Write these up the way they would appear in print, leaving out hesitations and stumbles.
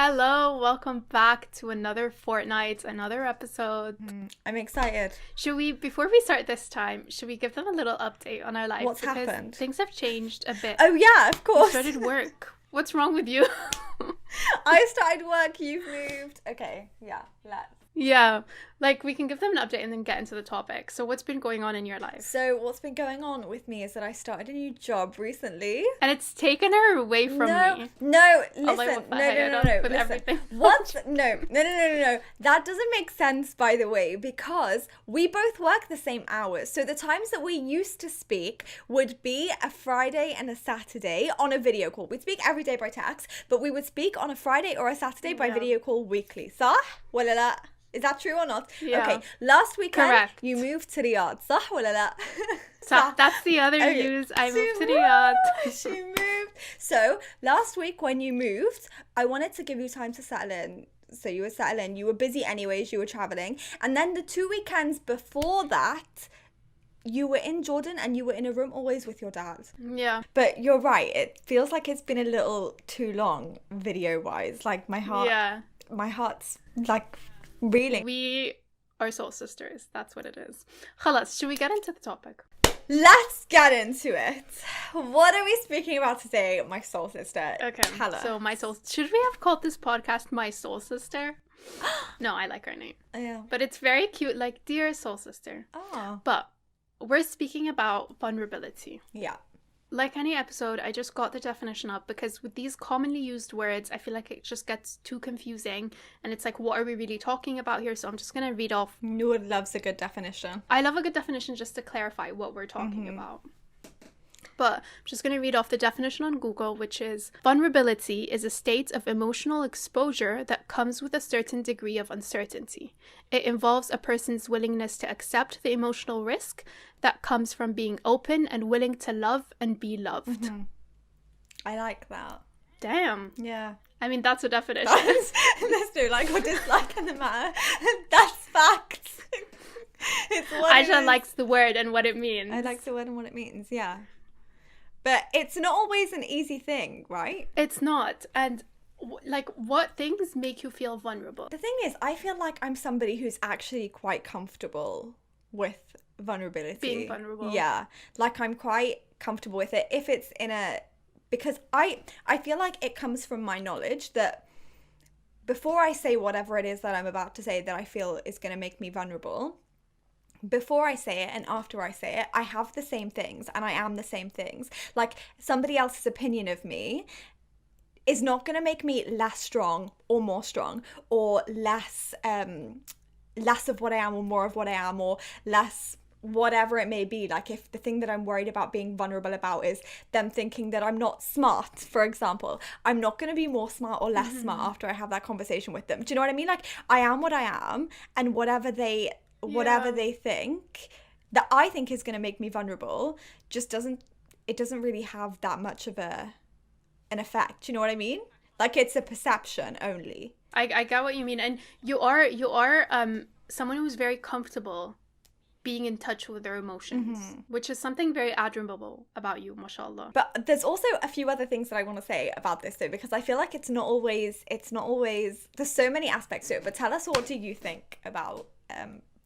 Hello, welcome back to another fortnight, another episode. I'm excited. Before we start this time, should we give them a little update on our life? What's happened? Things have changed a bit. Oh yeah, of course. We started work. What's wrong with you? I started work, you've moved. Okay, yeah, let's. Yeah, we can give them an update and then get into the topic. So what's been going on in your life? So what's been going on with me is that I started a new job recently. And it's taken her away from me. No, listen. No. With everything. What? No. That doesn't make sense, by the way, because we both work the same hours. So the times that we used to speak would be a Friday and a Saturday on a video call. We'd speak every day by text, but we would speak on a Friday or a Saturday by video call weekly. صح ولا لا? Is that true or not? Yeah. Okay, last weekend Correct. you moved to Riyadh, صح ولا لا? That's the other news. I moved to Riyadh. She moved. So last week when you moved, I wanted to give you time to settle in. So you were settling. You were busy anyways. You were traveling. And then the 2 weekends before that, you were in Jordan and you were in a room always with your dad. Yeah. But you're right. It feels like it's been a little too long video-wise. Like my heart's like reeling. We are soul sisters. That's what it is. Khalas, should we get into the topic? Let's get into it. What are we speaking about today, my soul sister? Okay. Hello. So my soul. Should we have called this podcast "My Soul Sister"? No, I like our name. Yeah. But it's very cute, like dear soul sister. Oh. But we're speaking about vulnerability. Yeah. Like any episode, I just got the definition up because with these commonly used words, I feel like it just gets too confusing. And it's like, what are we really talking about here? So I'm just going to read off. Noor loves a good definition. I love a good definition just to clarify what we're talking about. But I'm just going to read off the definition on Google, which is vulnerability is a state of emotional exposure that comes with a certain degree of uncertainty. It involves a person's willingness to accept the emotional risk that comes from being open and willing to love and be loved. I like that. Damn. Yeah. I mean, that's a definition. There's no like or dislike in the matter. That's facts. It's what Aisha likes the word and what it means. I like the word and what it means, yeah. But it's not always an easy thing, right? It's not. And what things make you feel vulnerable? The thing is, I feel like I'm somebody who's actually quite comfortable with vulnerability. Being vulnerable. Yeah. Like I'm quite comfortable with it if it's because I feel like it comes from my knowledge that before I say whatever it is that I'm about to say that I feel is going to make me vulnerable, before I say it and after I say it, I have the same things and I am the same things. Like somebody else's opinion of me is not going to make me less strong or more strong or less of what I am or more of what I am or less whatever it may be. Like if the thing that I'm worried about being vulnerable about is them thinking that I'm not smart, for example, I'm not going to be more smart or less smart after I have that conversation with them. Do you know what I mean? Like I am what I am, and whatever they think that I think is going to make me vulnerable doesn't really have that much of an effect. Do you know what I mean? Like it's a perception only. I get what you mean. And you are someone who's very comfortable being in touch with their emotions, which is something very admirable about you, mashallah. But there's also a few other things that I want to say about this though, because I feel like it's not always there's so many aspects to it. But tell us, what do you think about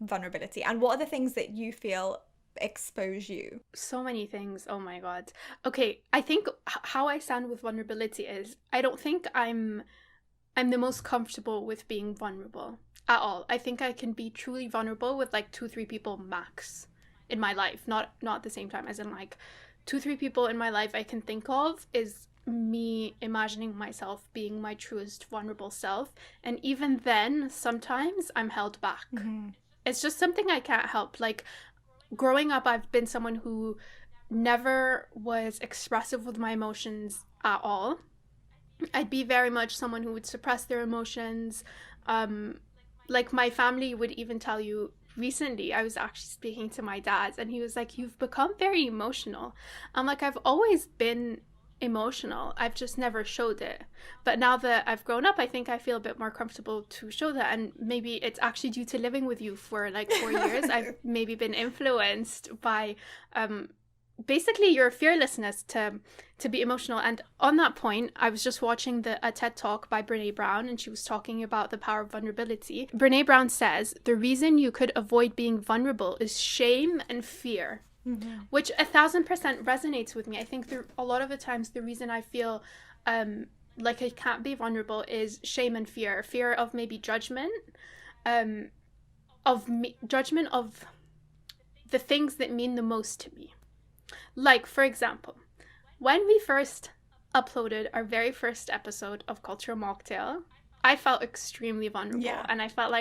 vulnerability, and what are the things that you feel expose you? So many things. Oh my god. Okay, I think how I stand with vulnerability is I don't think I'm the most comfortable with being vulnerable at all. I think I can be truly vulnerable with like 2-3 people max in my life, not at the same time, as in like 2-3 people in my life I can think of is me imagining myself being my truest vulnerable self, and even then sometimes I'm held back. It's just something I can't help. Like growing up, I've been someone who never was expressive with my emotions at all. I'd be very much someone who would suppress their emotions. Like my family would even tell you, recently I was actually speaking to my dad and he was like, you've become very emotional. I'm like, I've always been emotional, I've just never showed it. But now that I've grown up, I think I feel a bit more comfortable to show that. And maybe it's actually due to living with you for like 4 years. I've maybe been influenced by basically your fearlessness to be emotional. And on that point, I was just watching a TED Talk by Brene Brown, and she was talking about the power of vulnerability. Brene Brown says, the reason you could avoid being vulnerable is shame and fear, which 1000% resonates with me. I think a lot of the times the reason I feel like I can't be vulnerable is shame and fear of maybe judgment, judgment of the things that mean the most to me. Like, for example, when we first uploaded our very first episode of Culture Mocktail, I felt extremely vulnerable. And I felt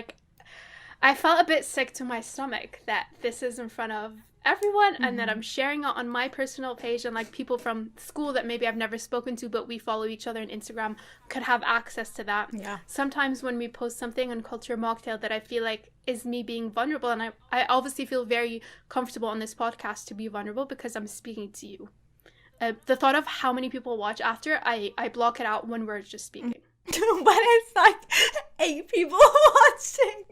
a bit sick to my stomach that this is in front of everyone and that I'm sharing it on my personal page, and like people from school that maybe I've never spoken to but we follow each other on Instagram could have access to that. Sometimes when we post something on Culture Mocktail that I feel like is me being vulnerable, and I obviously feel very comfortable on this podcast to be vulnerable because I'm speaking to you. The thought of how many people watch after, I block it out when we're just speaking. When it's like 8 people watching.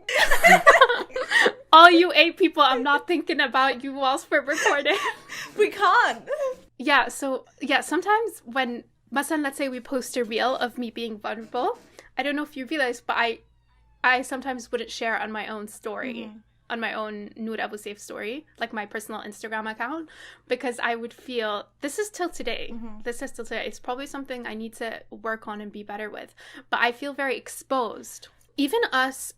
All you 8 people, I'm not thinking about you whilst we're recording. We can't. Yeah, so sometimes when, let's say we post a reel of me being vulnerable, I don't know if you realize, but I sometimes wouldn't share on my own story, on my own Noor Abu Saif story, like my personal Instagram account, because I would feel, this is till today. It's probably something I need to work on and be better with. But I feel very exposed. Even us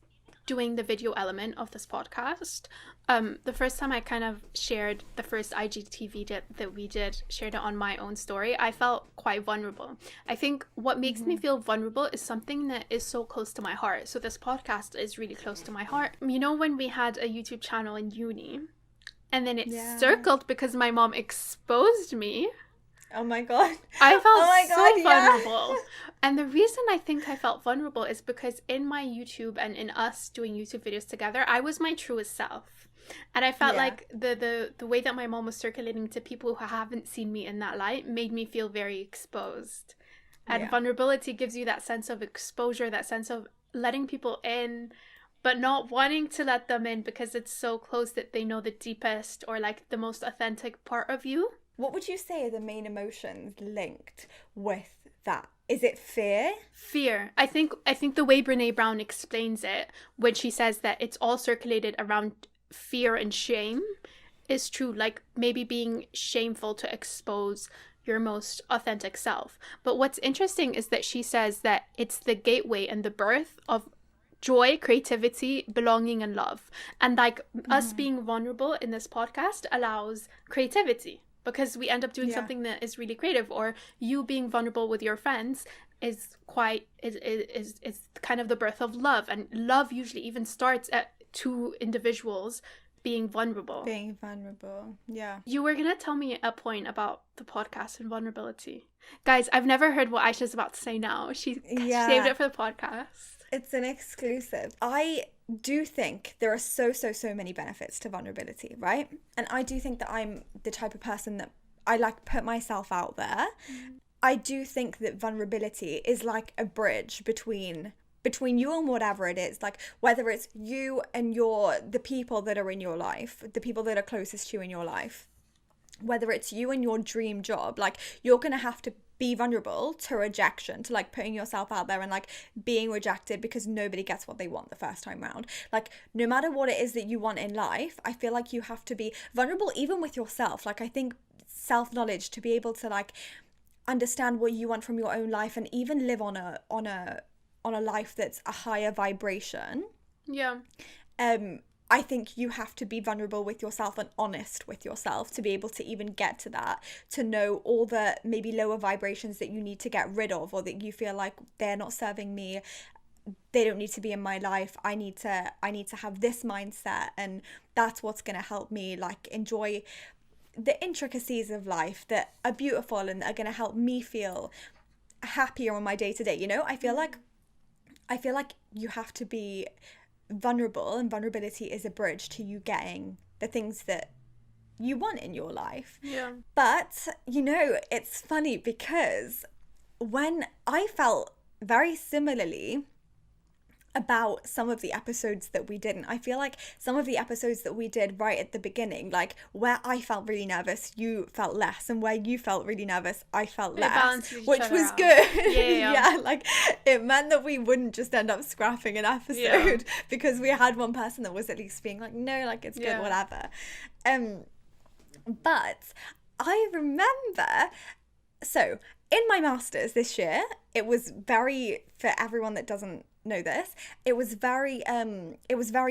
doing the video element of this podcast, the first time I kind of shared the first IGTV that we did, shared it on my own story, I felt quite vulnerable. I think what makes me feel vulnerable is something that is so close to my heart. So this podcast is really close to my heart. You know, when we had a YouTube channel in uni, and then it circled because my mom exposed me. Oh my god. I felt vulnerable. And the reason I think I felt vulnerable is because in my YouTube and in us doing YouTube videos together, I was my truest self. And I felt like the way that my mom was circulating to people who haven't seen me in that light made me feel very exposed. And vulnerability gives you that sense of exposure, that sense of letting people in, but not wanting to let them in because it's so close that they know the deepest or like the most authentic part of you. What would you say are the main emotions linked with that? Is it fear? Fear. I think the way Brene Brown explains it, when she says that it's all circulated around fear and shame, is true. Like maybe being shameful to expose your most authentic self. But what's interesting is that she says that it's the gateway and the birth of joy, creativity, belonging, and love. And like us being vulnerable in this podcast allows creativity. Because we end up doing something that is really creative, or you being vulnerable with your friends is kind of the birth of love. And love usually even starts at 2 individuals being vulnerable. Yeah. You were going to tell me a point about the podcast and vulnerability. Guys, I've never heard what Aisha's about to say now. She saved it for the podcast. It's an exclusive. I do think there are so many benefits to vulnerability, right? And I do think that I'm the type of person that I like put myself out there. I do think that vulnerability is like a bridge between you and whatever it is, like whether it's you and the people that are in your life, the people that are closest to you in your life, whether it's you and your dream job, like you're gonna have to be vulnerable to rejection, to like putting yourself out there and like being rejected because nobody gets what they want the first time round. Like no matter what it is that you want in life, I feel like you have to be vulnerable even with yourself. Like I think self-knowledge, to be able to like understand what you want from your own life and even live on a life that's a higher vibration. I think you have to be vulnerable with yourself and honest with yourself to be able to even get to that, to know all the maybe lower vibrations that you need to get rid of, or that you feel like they're not serving me, they don't need to be in my life, I need to have this mindset, and that's what's going to help me like enjoy the intricacies of life that are beautiful and are going to help me feel happier on my day-to-day, you know? I feel like you have to be vulnerable, and vulnerability is a bridge to you getting the things that you want in your life. But you know, it's funny because when I felt very similarly about some of the episodes that we didn't. I feel like some of the episodes that we did right at the beginning, like where I felt really nervous, you felt less, and where you felt really nervous, I felt less, which was good. Yeah, like it meant that we wouldn't just end up scrapping an episode because we had one person that was at least being like, no, like it's good, whatever. But I remember, so in my master's this year, it was very, for everyone that doesn't know this, it was very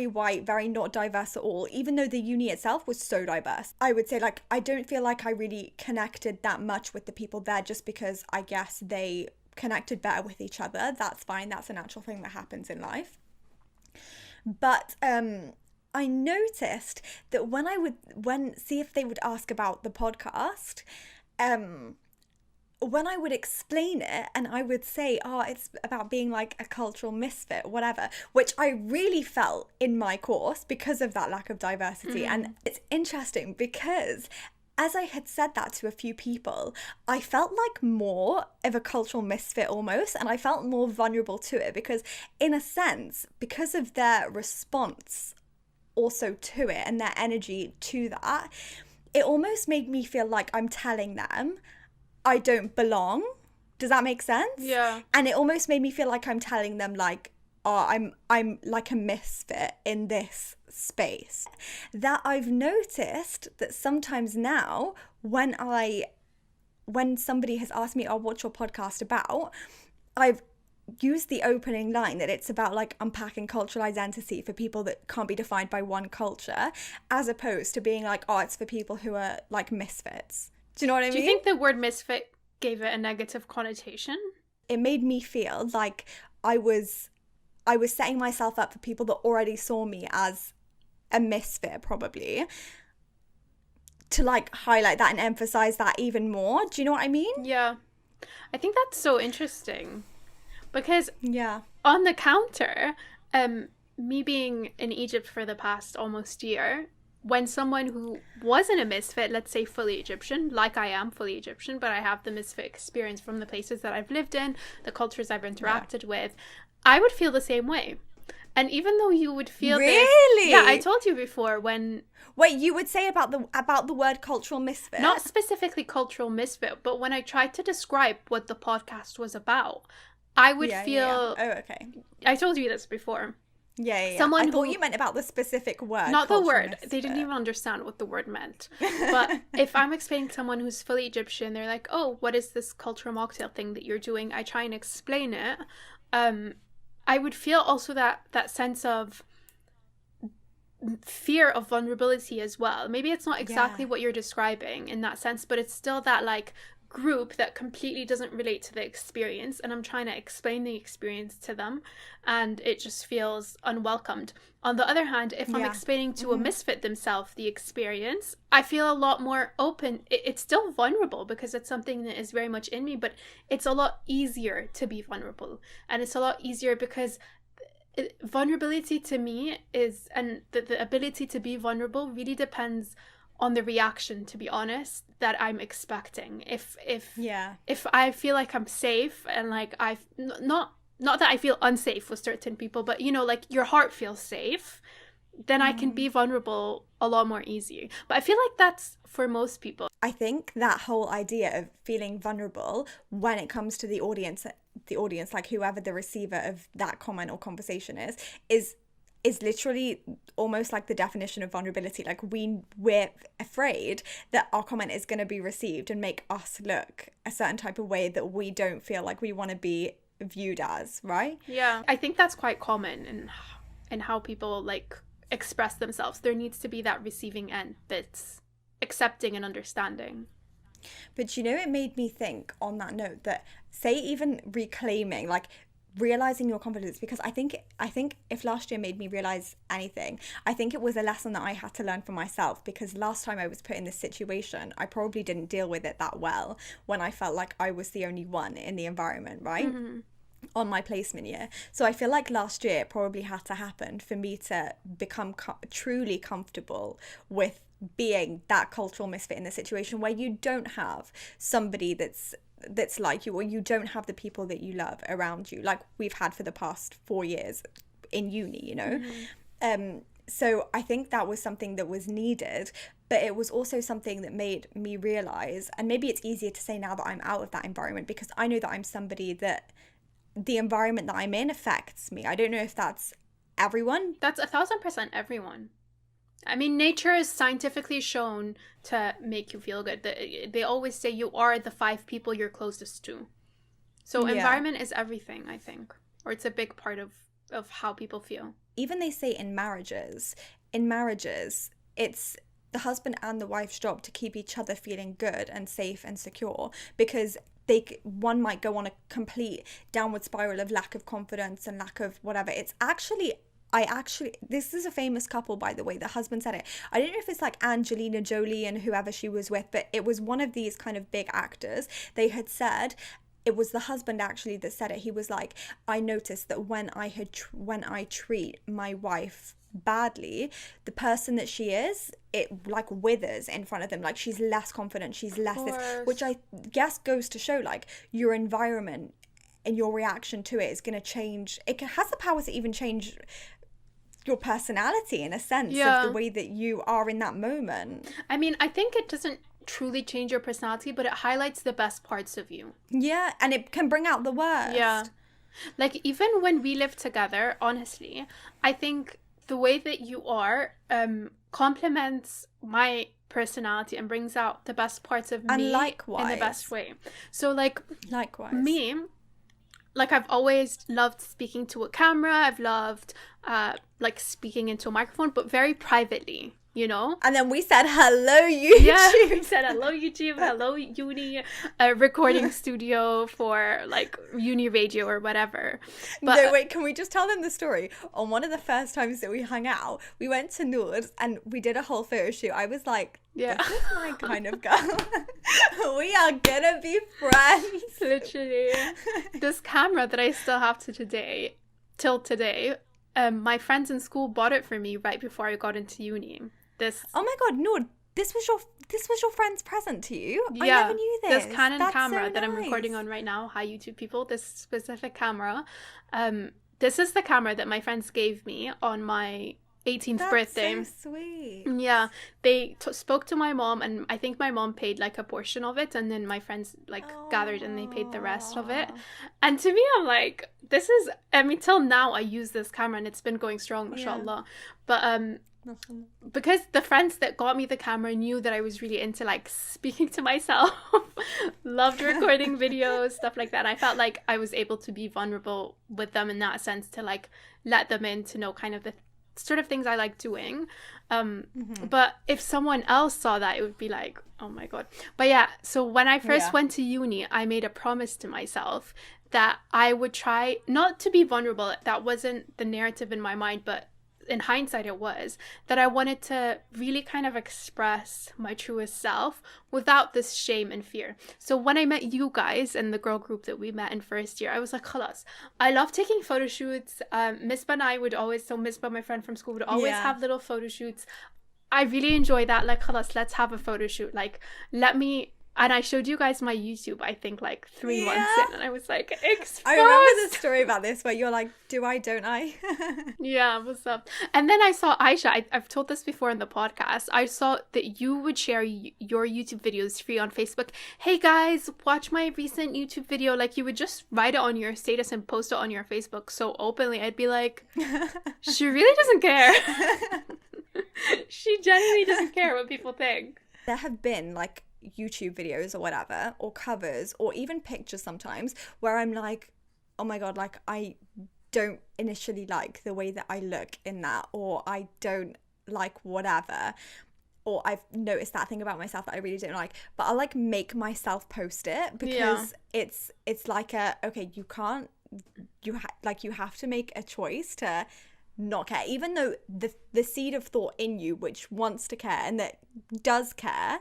white, very not diverse at all, even though the uni itself was so diverse. I would say, like, I don't feel like I really connected that much with the people there, just because I guess they connected better with each other. That's fine, that's a natural thing that happens in life. But I noticed that see if they would ask about the podcast, when I would explain it and I would say, oh, it's about being like a cultural misfit, whatever, which I really felt in my course because of that lack of diversity. And it's interesting because as I had said that to a few people, I felt like more of a cultural misfit almost, and I felt more vulnerable to it because, in a sense, because of their response also to it and their energy to that, it almost made me feel like I'm telling them I don't belong. Does that make sense? Yeah. And it almost made me feel like I'm telling them like, oh, I'm like a misfit in this space. That I've noticed that sometimes now when somebody has asked me, oh, what's your podcast about? I've used the opening line that it's about like unpacking cultural identity for people that can't be defined by one culture, as opposed to being like, oh, it's for people who are like misfits. Do you know what I mean? Do you think the word misfit gave it a negative connotation? It made me feel like I was setting myself up for people that already saw me as a misfit, probably, to like highlight that and emphasize that even more. Do you know what I mean? Yeah. I think that's so interesting because on the counter, me being in Egypt for the past almost year, when someone who wasn't a misfit, let's say fully Egyptian, like I am fully Egyptian, but I have the misfit experience from the places that I've lived in, the cultures I've interacted with, I would feel the same way. And even though you would feel really? Yeah, I told you before when... Wait, you would say about the word cultural misfit? Not specifically cultural misfit, but when I tried to describe what the podcast was about, I would feel... Oh, okay. I told you this before. Yeah. I thought you meant about the specific word. Not the word. Misfit. They didn't even understand what the word meant. But if I'm explaining to someone who's fully Egyptian, they're like, oh, what is this cultural mocktail thing that you're doing? I try and explain it. I would feel also that sense of fear of vulnerability as well. Maybe it's not exactly what you're describing in that sense, but it's still that like group that completely doesn't relate to the experience, and I'm trying to explain the experience to them, and it just feels unwelcomed. On the other hand, if I'm explaining to a misfit themselves the experience, I feel a lot more open. It's still vulnerable because it's something that is very much in me, but it's a lot easier to be vulnerable, and it's a lot easier because vulnerability to me is, and the ability to be vulnerable really depends on the reaction, to be honest, that I'm expecting. If I feel like I'm safe and like I've not that I feel unsafe with certain people, but you know, like your heart feels safe, then I can be vulnerable a lot more easy. But I feel like that's for most people. I think that whole idea of feeling vulnerable when it comes to the audience, like whoever the receiver of that comment or conversation is literally almost like the definition of vulnerability. Like we're afraid that our comment is going to be received and make us look a certain type of way that we don't feel like we want to be viewed as, right? Yeah, I think that's quite common in how people like express themselves. There needs to be that receiving end that's accepting and understanding. But you know, it made me think on that note that, say, even reclaiming, like realizing your confidence, because I think if last year made me realize anything, I think it was a lesson that I had to learn for myself, because last time I was put in this situation, I probably didn't deal with it that well when I felt like I was the only one in the environment, right? On my placement year. So I feel like last year it probably had to happen for me to become truly comfortable with being that cultural misfit in the situation where you don't have somebody that's like you, or you don't have the people that you love around you, like we've had for the past 4 years in uni, you know. So I think that was something that was needed, but it was also something that made me realize, and maybe it's easier to say now that I'm out of that environment, because I know that I'm somebody that the environment that I'm in affects me. I don't know if that's everyone. That's 1,000% everyone. I mean, nature is scientifically shown to make you feel good. They always say you are the 5 people you're closest to. So environment is everything, I think. Or it's a big part of how people feel. Even they say in marriages, it's the husband and the wife's job to keep each other feeling good and safe and secure, because one might go on a complete downward spiral of lack of confidence and lack of whatever. It's actually, this is a famous couple, by the way. The husband said it. I don't know if it's like Angelina Jolie and whoever she was with, but it was one of these kind of big actors. They had said, it was the husband actually that said it. He was like, I noticed that when I treat my wife badly, the person that she is, it like withers in front of them. Like she's less confident, she's less this, which I guess goes to show like your environment and your reaction to it is going to change. It has the power to even change your personality in a sense of the way that you are in that moment. I mean, I think it doesn't truly change your personality, but it highlights the best parts of you. Yeah, and it can bring out the worst. Yeah. Like even when we live together, honestly, I think the way that you are complements my personality and brings out the best parts of me in the best way. So like me, like I've always loved speaking to a camera. I've loved like speaking into a microphone, but very privately, you know? And then we said, hello, YouTube. Yeah, we said, hello, YouTube. Hello, uni recording studio for like uni radio or whatever. But, no, wait, can we just tell them the story? On one of the first times that we hung out, we went to Nord's and we did a whole photo shoot. I was like, this is my kind of girl. We are gonna be friends. Literally. This camera that I still have till today, my friends in school bought it for me right before I got into uni. Oh my god, Nord, this was your friend's present to you? Yeah, I never knew this. This Canon camera that I'm recording on right now. Hi, YouTube people. This specific camera. This is the camera that my friends gave me on my 18th birthday. That's so sweet. Yeah, they spoke to my mom, and I think my mom paid like a portion of it, and then my friends like gathered and they paid the rest of it. And to me, I'm like, this is, I mean, till now I use this camera and it's been going strong, mashallah. But because the friends that got me the camera knew that I was really into like speaking to myself, loved recording videos, stuff like that. And I felt like I was able to be vulnerable with them in that sense, to like let them in to know kind of the sort of things I like doing. But if someone else saw that, it would be like, oh my god. But yeah, so when I first went to uni, I made a promise to myself that I would try not to be vulnerable. That wasn't the narrative in my mind, but in hindsight it was, that I wanted to really kind of express my truest self without this shame and fear. So when I met you guys and the girl group that we met in first year, I was like, khalas, I love taking photo shoots. Misbah and I would always, so Misbah, my friend from school, would always have little photo shoots. I really enjoy that. Like, khalas, let's have a photo shoot. Like, and I showed you guys my YouTube, I think, like 3 months in, and I was like, exposed. I remember the story about this where you're like, do I, don't I? Yeah, what's up? And then I saw Aisha, I've told this before in the podcast, I saw that you would share your YouTube videos free on Facebook. Hey guys, watch my recent YouTube video. Like, you would just write it on your status and post it on your Facebook so openly. I'd be like, she really doesn't care. She genuinely doesn't care what people think. There have been, like, YouTube videos or whatever, or covers, or even pictures sometimes, where I'm like, oh my god, like I don't initially like the way that I look in that, or I don't like whatever, or I've noticed that thing about myself that I really don't like, but I'll like make myself post it, because it's like okay, you have to make a choice to not care, even though the seed of thought in you which wants to care and that does care,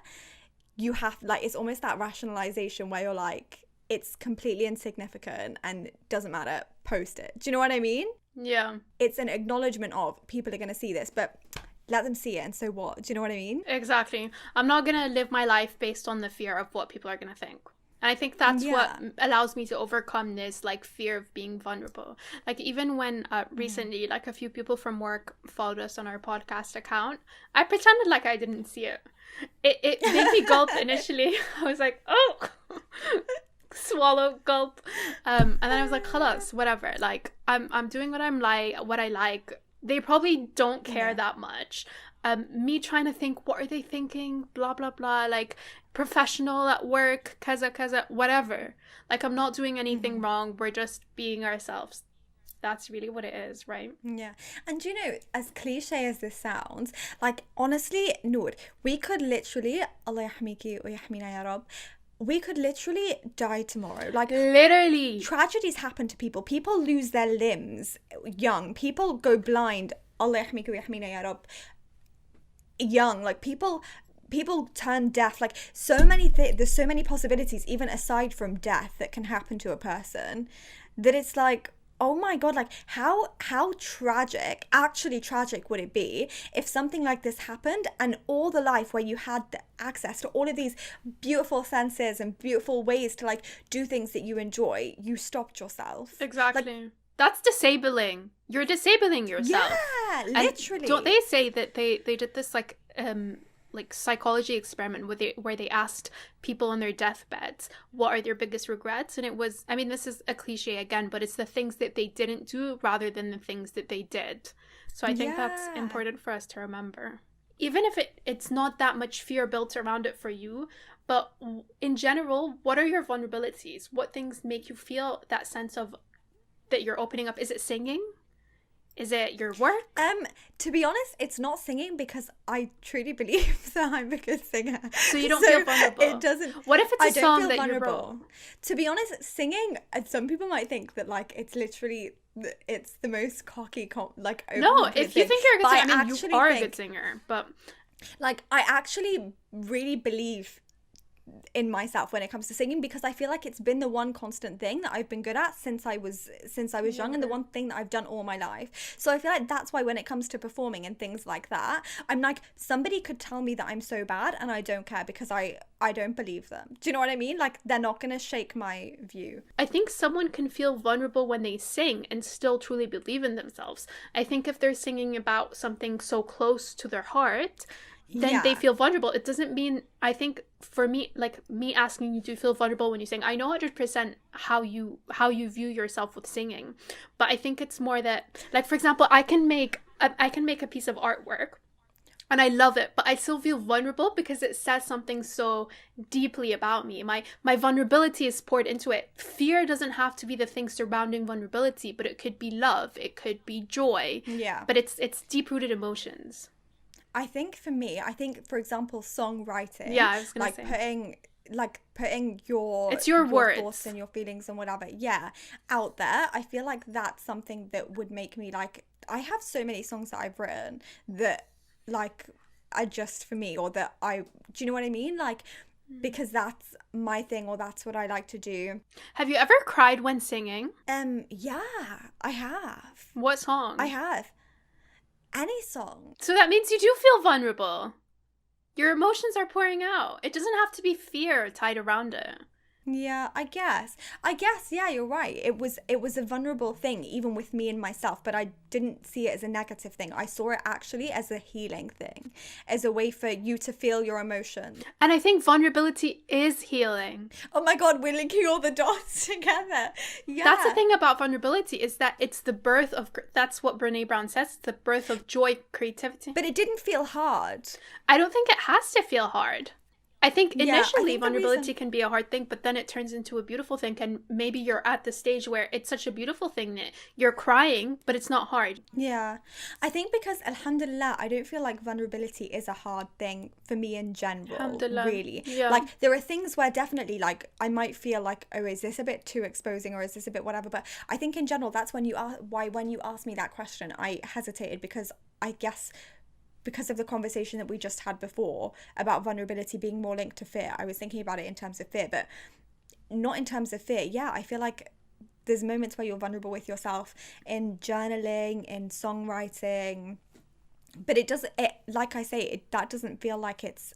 you have, like, it's almost that rationalization where you're like, it's completely insignificant and it doesn't matter, post it. Do you know what I mean? Yeah. It's an acknowledgement of people are going to see this, but let them see it, and so what? Do you know what I mean? Exactly. I'm not going to live my life based on the fear of what people are going to think. And I think that's what Yeah. allows me to overcome this like fear of being vulnerable. Like even when recently like a few people from work followed us on our podcast account, I pretended like I didn't see it. It made me gulp initially. I was like, oh, swallow, gulp. And then I was like, khalas, whatever. Like I'm doing what I like. They probably don't care that much. Me trying to think, what are they thinking? Blah blah blah. Like professional at work, kaza, whatever. Like I'm not doing anything wrong. We're just being ourselves. That's really what it is, right? Yeah. And you know, as cliche as this sounds, like honestly, Noor, we could literally, Allah yahmiki wa yahmina ya Rab, we could literally die tomorrow. Like Literally. tragedies happen to people. People lose their limbs young. People go blind. Allah yahmiki wa yahmina ya Rab. Young. Like people turn deaf. Like so many there's so many possibilities even aside from death that can happen to a person, that it's like, oh my god, like how tragic, actually tragic would it be if something like this happened and all the life where you had the access to all of these beautiful senses and beautiful ways to like do things that you enjoy, you stopped yourself. Exactly. Like, that's disabling. You're disabling yourself. yeah, And literally. don't they say that they did this like psychology experiment where they asked people on their deathbeds what are their biggest regrets, and it was, I mean, this is a cliche again, but it's the things that they didn't do rather than the things that they did. So I think that's important for us to remember, even if it's not that much fear built around it for you. But in general, what are your vulnerabilities? What things make you feel that sense of that you're opening up? Is it singing? Is it your work? To be honest, it's not singing, because I truly believe that I'm a good singer. So you don't feel vulnerable. It doesn't. What if it's a I don't song feel that vulnerable. you wrote? To be honest, singing, some people might think that like it's literally, it's the most cocky like No, if you think you're a good singer, I mean, you are a good think, singer, but like I actually really believe in myself when it comes to singing, because I feel like it's been the one constant thing that I've been good at since I was young, and the one thing that I've done all my life. So I feel like that's why when it comes to performing and things like that, I'm like, somebody could tell me that I'm so bad and I don't care, because I don't believe them. Do you know what I mean? Like they're not gonna shake my view. I think someone can feel vulnerable when they sing and still truly believe in themselves. I think if they're singing about something so close to their heart, then they feel vulnerable. It doesn't mean, I think for me, like me asking you to feel vulnerable when you sing, I know 100% how you view yourself with singing, but I think it's more that, like, for example, I can make a piece of artwork and I love it, but I still feel vulnerable because it says something so deeply about me. My vulnerability is poured into it. Fear doesn't have to be the thing surrounding vulnerability, but it could be love, it could be joy. Yeah. But it's deep-rooted emotions. I think for me, for example, songwriting. Yeah, I was gonna like say. putting your It's your words, thoughts and your feelings and whatever, out there. I feel like that's something that would make me like. I have so many songs that I've written that like are just for me, or that do you know what I mean? Like, because that's my thing, or that's what I like to do. Have you ever cried when singing? Yeah, I have. What song? I have. Any song. So that means you do feel vulnerable. Your emotions are pouring out. It doesn't have to be fear tied around it. Yeah, I guess, yeah, you're right. It was a vulnerable thing, even with me and myself, but I didn't see it as a negative thing. I saw it actually as a healing thing, as a way for you to feel your emotions. And I think vulnerability is healing. Oh my God, we're linking all the dots together. Yeah. That's the thing about vulnerability, is that it's the birth of, that's what Brene Brown says, it's the birth of joy, creativity. But it didn't feel hard. I don't think it has to feel hard. I think initially I think vulnerability can be a hard thing, but then it turns into a beautiful thing. And maybe you're at the stage where it's such a beautiful thing that you're crying, but it's not hard. Yeah. I think because, alhamdulillah, I don't feel like vulnerability is a hard thing for me in general, really. Yeah. Like, there are things where definitely, like, I might feel like, oh, is this a bit too exposing, or is this a bit whatever? But I think in general, that's when you asked me that question, I hesitated, because I guess because of the conversation that we just had before about vulnerability being more linked to fear. I was thinking about it in terms of fear, but not in terms of fear. Yeah, I feel like there's moments where you're vulnerable with yourself in journaling, in songwriting, but like I say, that doesn't feel like it's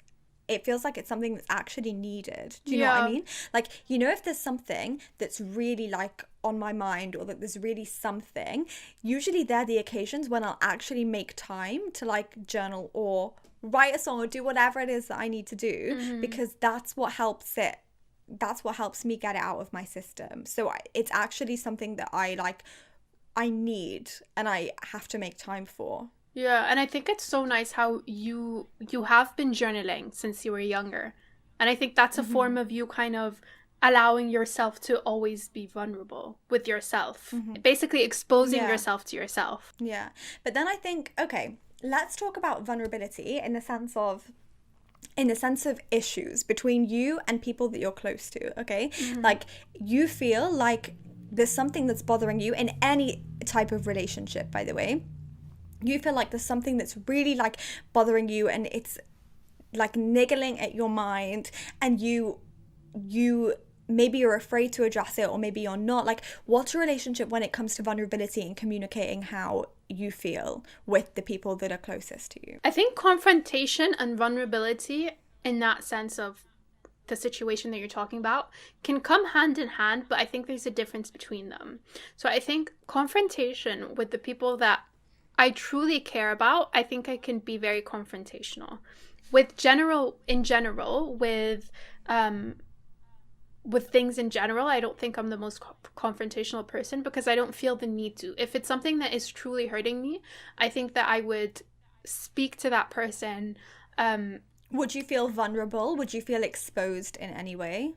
it feels like it's something that's actually needed. Do you know what I mean? Like, you know, if there's something that's really like on my mind, or that there's really something, usually they're the occasions when I'll actually make time to like journal or write a song or do whatever it is that I need to do, because that's what helps me get it out of my system. So it's actually something that I need and I have to make time for. Yeah, and I think it's so nice how you have been journaling since you were younger. And I think that's a form of you kind of allowing yourself to always be vulnerable with yourself. Basically exposing yourself to yourself. Yeah. But then I think, okay, let's talk about vulnerability in the sense of issues between you and people that you're close to, okay? Like, you feel like there's something that's bothering you in any type of relationship, by the way. You feel like there's something that's really like bothering you, and it's like niggling at your mind, and you maybe you're afraid to address it, or maybe you're not. Like, what's your relationship when it comes to vulnerability and communicating how you feel with the people that are closest to you? I think confrontation and vulnerability, in that sense of the situation that you're talking about, can come hand in hand, but I think there's a difference between them. So I think confrontation with the people that I truly care about, I think I can be very confrontational. With things in general, I don't think I'm the most confrontational person, because I don't feel the need to. If it's something that is truly hurting me, I think that I would speak to that person. Would you feel vulnerable? Would you feel exposed in any way?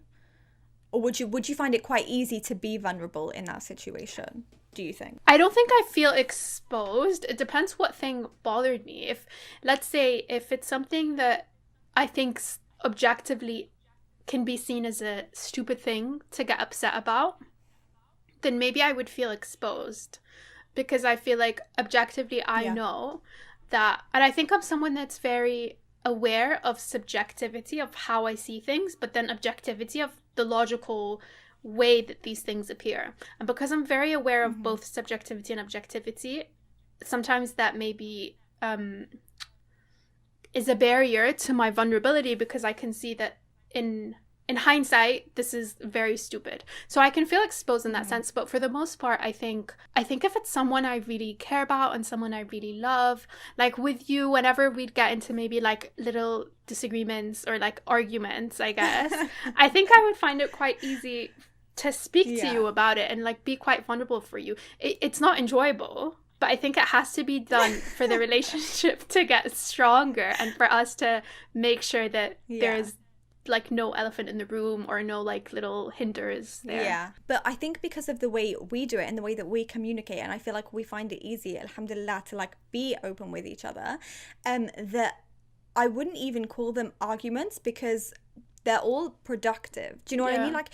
Or would you find it quite easy to be vulnerable in that situation, do you think? I don't think I feel exposed. It depends what thing bothered me. Let's say it's something that I think objectively can be seen as a stupid thing to get upset about, then maybe I would feel exposed, because I feel like objectively I know that, and I think I'm someone that's very aware of subjectivity of how I see things, but then objectivity of the logical way that these things appear. And because I'm very aware of both subjectivity and objectivity, sometimes that maybe is a barrier to my vulnerability, because I can see that in hindsight, this is very stupid. So I can feel exposed in that sense. But for the most part, I think if it's someone I really care about and someone I really love, like with you, whenever we'd get into maybe like little disagreements or like arguments, I guess, I think I would find it quite easy to speak to you about it and like be quite vulnerable for you. It's not enjoyable, but I think it has to be done for the relationship to get stronger, and for us to make sure that there's like no elephant in the room, or no like little hinders there. Yeah, but I think because of the way we do it and the way that we communicate, and I feel like we find it easy, alhamdulillah, to like be open with each other, that I wouldn't even call them arguments, because they're all productive. Do you know what I mean? Like,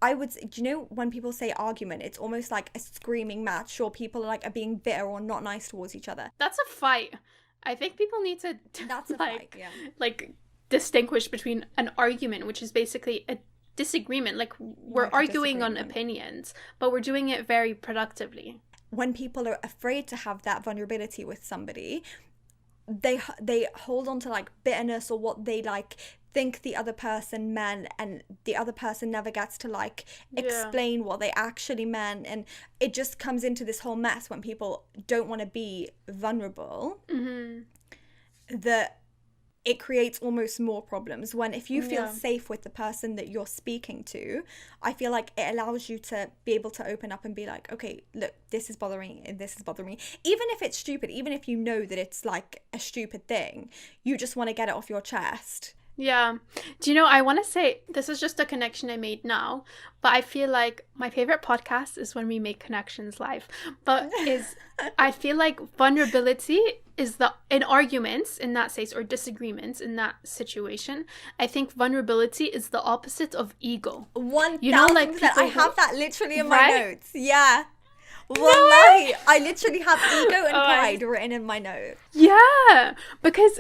do you know when people say argument, it's almost like a screaming match, or people are being bitter or not nice towards each other. That's a fight. I think people need to that's a fight, like distinguish between an argument, which is basically a disagreement. Like, we're arguing on opinions, but we're doing it very productively. When people are afraid to have that vulnerability with somebody, they hold on to like bitterness, or what they like think the other person meant, and the other person never gets to like explain what they actually meant, and it just comes into this whole mess when people don't want to be vulnerable. That it creates almost more problems, when if you feel safe with the person that you're speaking to, I feel like it allows you to be able to open up and be like, okay, look, this is bothering me, even if it's stupid, even if you know that it's like a stupid thing, you just want to get it off your chest. Yeah. Do you know, I want to say, this is just a connection I made now, but I feel like my favorite podcast is when we make connections live. But I feel like vulnerability is in arguments in that sense, or disagreements in that situation, I think vulnerability is the opposite of ego. 1,000%. You know, like I have that literally in my notes. Yeah. Wallahi, I literally have ego and pride written in my notes. Yeah, because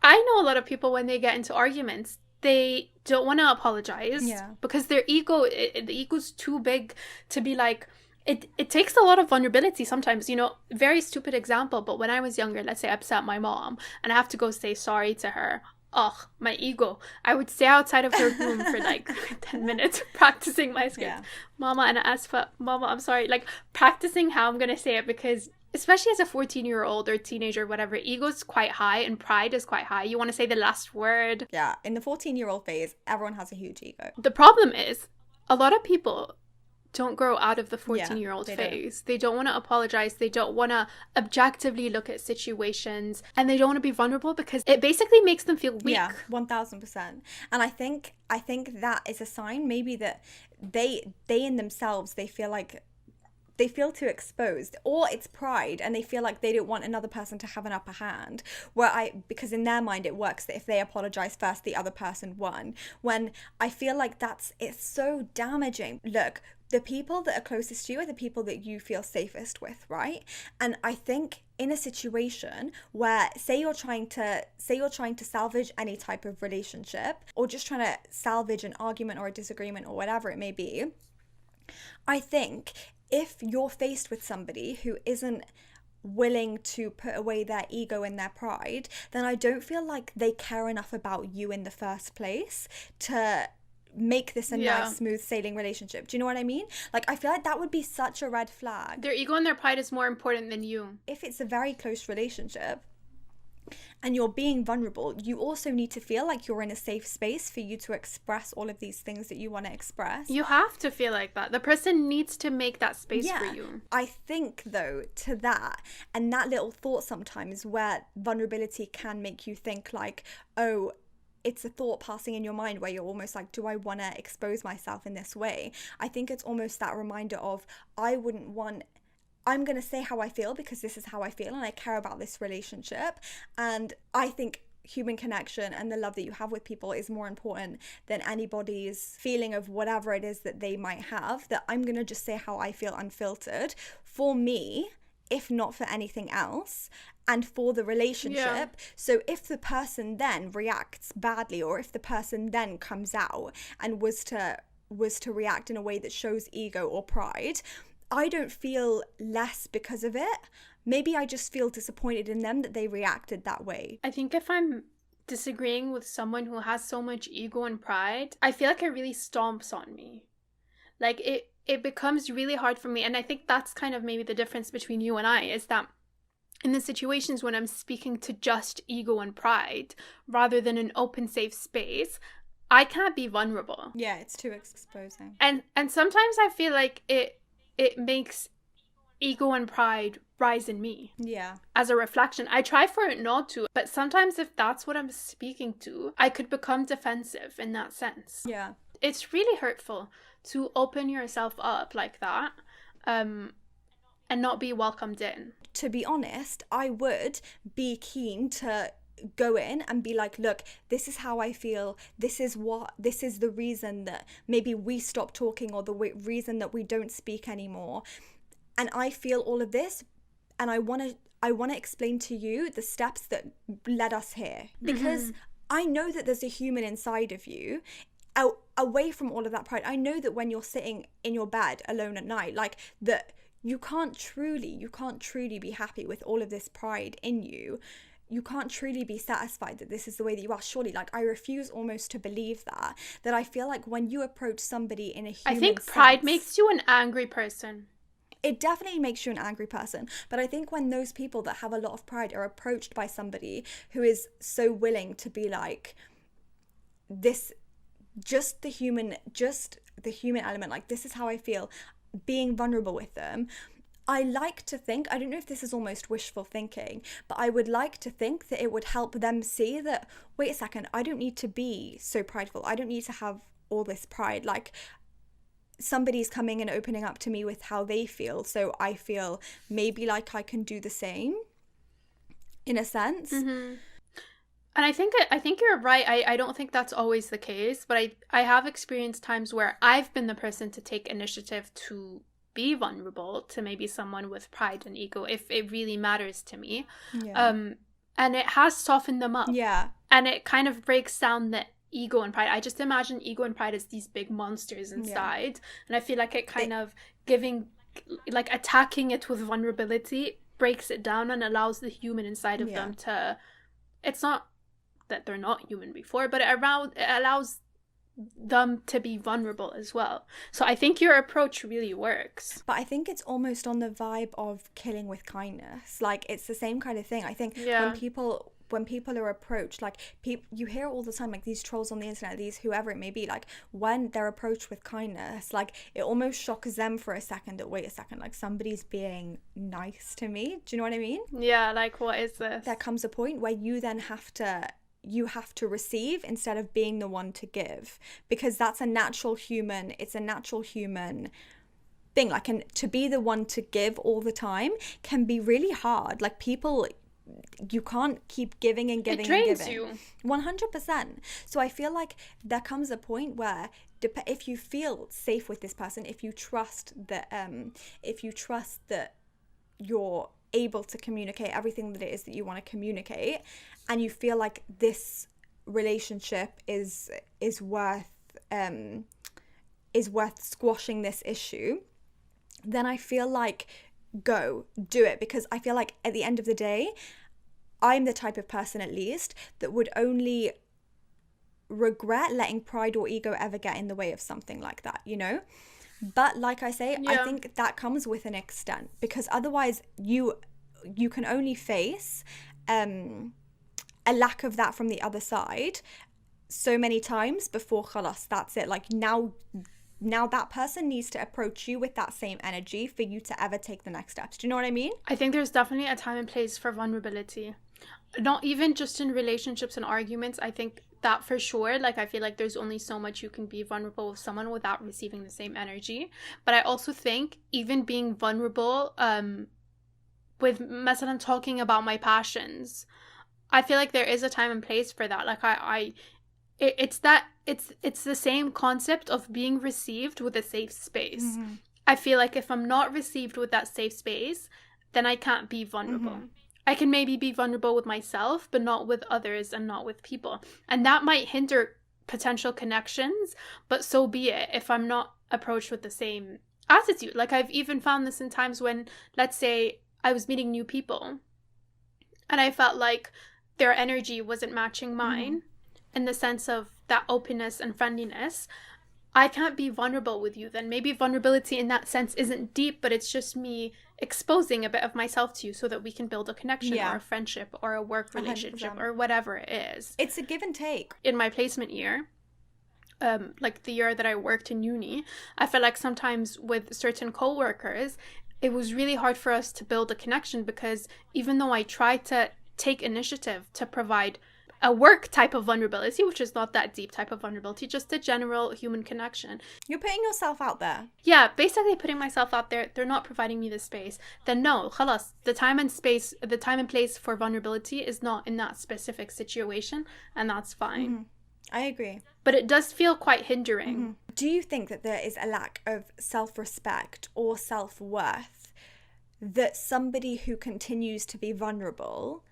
I know a lot of people, when they get into arguments, they don't want to apologize because their ego, the ego's too big to be like, it takes a lot of vulnerability sometimes, you know. Very stupid example, but when I was younger, let's say I upset my mom and I have to go say sorry to her, my ego. I would stay outside of her room for like 10 minutes practicing my script. Yeah. Mama, and I asked for, Mama, I'm sorry. Like, practicing how I'm going to say it, because especially as a 14-year-old or teenager, whatever, ego's quite high and pride is quite high. You want to say the last word. Yeah. In the 14-year-old phase, everyone has a huge ego. The problem is, a lot of people don't grow out of the 14-year-old phase. They don't want to apologize. They don't want to objectively look at situations, and they don't want to be vulnerable because it basically makes them feel weak. Yeah, 1000%. And I think that is a sign maybe that they in themselves, they feel too exposed, or it's pride and they feel like they don't want another person to have an upper hand, because in their mind it works that if they apologize first, the other person won, when I feel like it's so damaging. Look, the people that are closest to you are the people that you feel safest with, right? And I think in a situation where say you're trying to salvage any type of relationship, or just trying to salvage an argument or a disagreement or whatever it may be, I think if you're faced with somebody who isn't willing to put away their ego and their pride, then I don't feel like they care enough about you in the first place to make this a nice, smooth sailing relationship. Do you know what I mean? Like, I feel like that would be such a red flag. Their ego and their pride is more important than you. If it's a very close relationship and you're being vulnerable, you also need to feel like you're in a safe space for you to express all of these things that you want to express. You have to feel like that. The person needs to make that space for you. I think, though, to that, and that little thought sometimes where vulnerability can make you think like, oh, it's a thought passing in your mind where you're almost like, do I want to expose myself in this way? I think it's almost that reminder of, I'm going to say how I feel because this is how I feel and I care about this relationship. And I think human connection and the love that you have with people is more important than anybody's feeling of whatever it is that they might have, that I'm going to just say how I feel unfiltered for me, if not for anything else, and for the relationship. Yeah. So if the person then reacts badly, or if the person then comes out and was to react in a way that shows ego or pride, I don't feel less because of it. Maybe I just feel disappointed in them that they reacted that way. I think if I'm disagreeing with someone who has so much ego and pride, I feel like it really stomps on me. Like, it becomes really hard for me. And I think that's kind of maybe the difference between you and I, is that in the situations when I'm speaking to just ego and pride, rather than an open, safe space, I can't be vulnerable. Yeah, it's too exposing. And sometimes I feel like it makes ego and pride rise in me. Yeah. As a reflection. I try for it not to, but sometimes if that's what I'm speaking to, I could become defensive in that sense. Yeah. It's really hurtful to open yourself up like that, and not be welcomed in. To be honest, I would be keen to go in and be like, look, this is how I feel, this is the reason that maybe we stop talking, or the reason that we don't speak anymore, and I feel all of this, and I want to explain to you the steps that led us here, because I know that there's a human inside of you, away from all of that pride. I know that when you're sitting in your bed alone at night, like, that you can't truly be happy with all of this pride in you. You can't truly be satisfied that this is the way that you are. Surely, like, I refuse almost to believe that I feel like when you approach somebody in a human I think sense, pride makes you an angry person. It definitely makes you an angry person. But I think when those people that have a lot of pride are approached by somebody who is so willing to be like, this, just the human element, like, this is how I feel, being vulnerable with them, I like to think, I don't know if this is almost wishful thinking, but I would like to think that it would help them see that, wait a second, I don't need to be so prideful. I don't need to have all this pride. Like, somebody's coming and opening up to me with how they feel, so I feel maybe like I can do the same, in a sense. Mm-hmm. And I think you're right. I don't think that's always the case, but I have experienced times where I've been the person to take initiative to be vulnerable to maybe someone with pride and ego, if it really matters to me. Yeah. And it has softened them up. Yeah. And it kind of breaks down the ego and pride. I just imagine ego and pride as these big monsters inside. Yeah. And I feel like it kind of attacking it with vulnerability breaks it down and allows the human inside of them to, it's not that they're not human before, but it allows them to be vulnerable as well. So I think your approach really works. But I think it's almost on the vibe of killing with kindness. Like, it's the same kind of thing. I think when people are approached, like, you hear all the time, like, these trolls on the internet, these whoever it may be, like, when they're approached with kindness, like, it almost shocks them for a second that, wait a second, like, somebody's being nice to me. Do you know what I mean? Yeah, like, what is this? There comes a point where you then have to receive instead of being the one to give, because that's a natural human thing. Like, and to be the one to give all the time can be really hard. Like, people, you can't keep giving and giving. It drains and giving. you 100%. So I feel like there comes a point where if you feel safe with this person, if you trust that you're able to communicate everything that it is that you want to communicate, and you feel like this relationship is worth squashing this issue, then I feel like go do it. Because I feel like at the end of the day, I'm the type of person, at least, that would only regret letting pride or ego ever get in the way of something like that, you know? But like I say, I think that comes with an extent, because otherwise you can only face a lack of that from the other side so many times before khalas, that's it. Like, now that person needs to approach you with that same energy for you to ever take the next steps. Do you know what I mean? I think there's definitely a time and place for vulnerability. Not even just in relationships and arguments. I think that for sure. Like, I feel like there's only so much you can be vulnerable with someone without receiving the same energy. But I also think even being vulnerable with مثلا talking about my passions, I feel like there is a time and place for that. Like, it's the same concept of being received with a safe space. Mm-hmm. I feel like if I'm not received with that safe space, then I can't be vulnerable. Mm-hmm. I can maybe be vulnerable with myself, but not with others and not with people. And that might hinder potential connections, but so be it if I'm not approached with the same attitude. Like, I've even found this in times when, let's say, I was meeting new people and I felt like their energy wasn't matching mine in the sense of that openness and friendliness. I can't be vulnerable with you then. Maybe vulnerability in that sense isn't deep, but it's just me exposing a bit of myself to you so that we can build a connection or a friendship or a work relationship 100%. Or whatever it is. It's a give and take. In my placement year, like the year that I worked in uni, I felt like sometimes with certain co-workers, it was really hard for us to build a connection, because even though I tried to take initiative to provide a work type of vulnerability, which is not that deep type of vulnerability, just a general human connection. You're putting yourself out there. Yeah, basically putting myself out there. They're not providing me the space. Then no, khalas, the time and place for vulnerability is not in that specific situation, and that's fine. Mm-hmm. I agree. But it does feel quite hindering. Mm-hmm. Do you think that there is a lack of self-respect or self-worth that somebody who continues to be vulnerable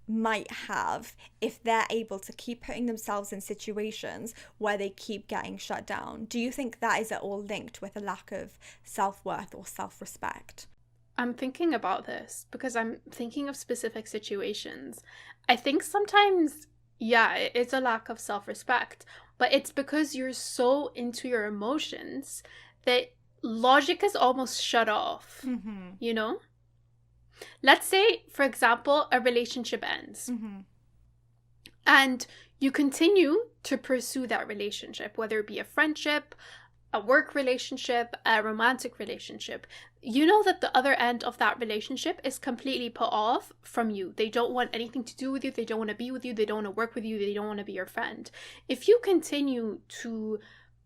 might have if they're able to keep putting themselves in situations where they keep getting shut down? Do you think that is at all linked with a lack of self-worth or self-respect? I'm thinking about this because I'm thinking of specific situations. I think sometimes, it's a lack of self-respect, but it's because you're so into your emotions that logic is almost shut off, you know? Let's say, for example, a relationship ends and you continue to pursue that relationship, whether it be a friendship, a work relationship, a romantic relationship. You know that the other end of that relationship is completely put off from you. They don't want anything to do with you. They don't want to be with you. They don't want to work with you. They don't want to be your friend. If you continue to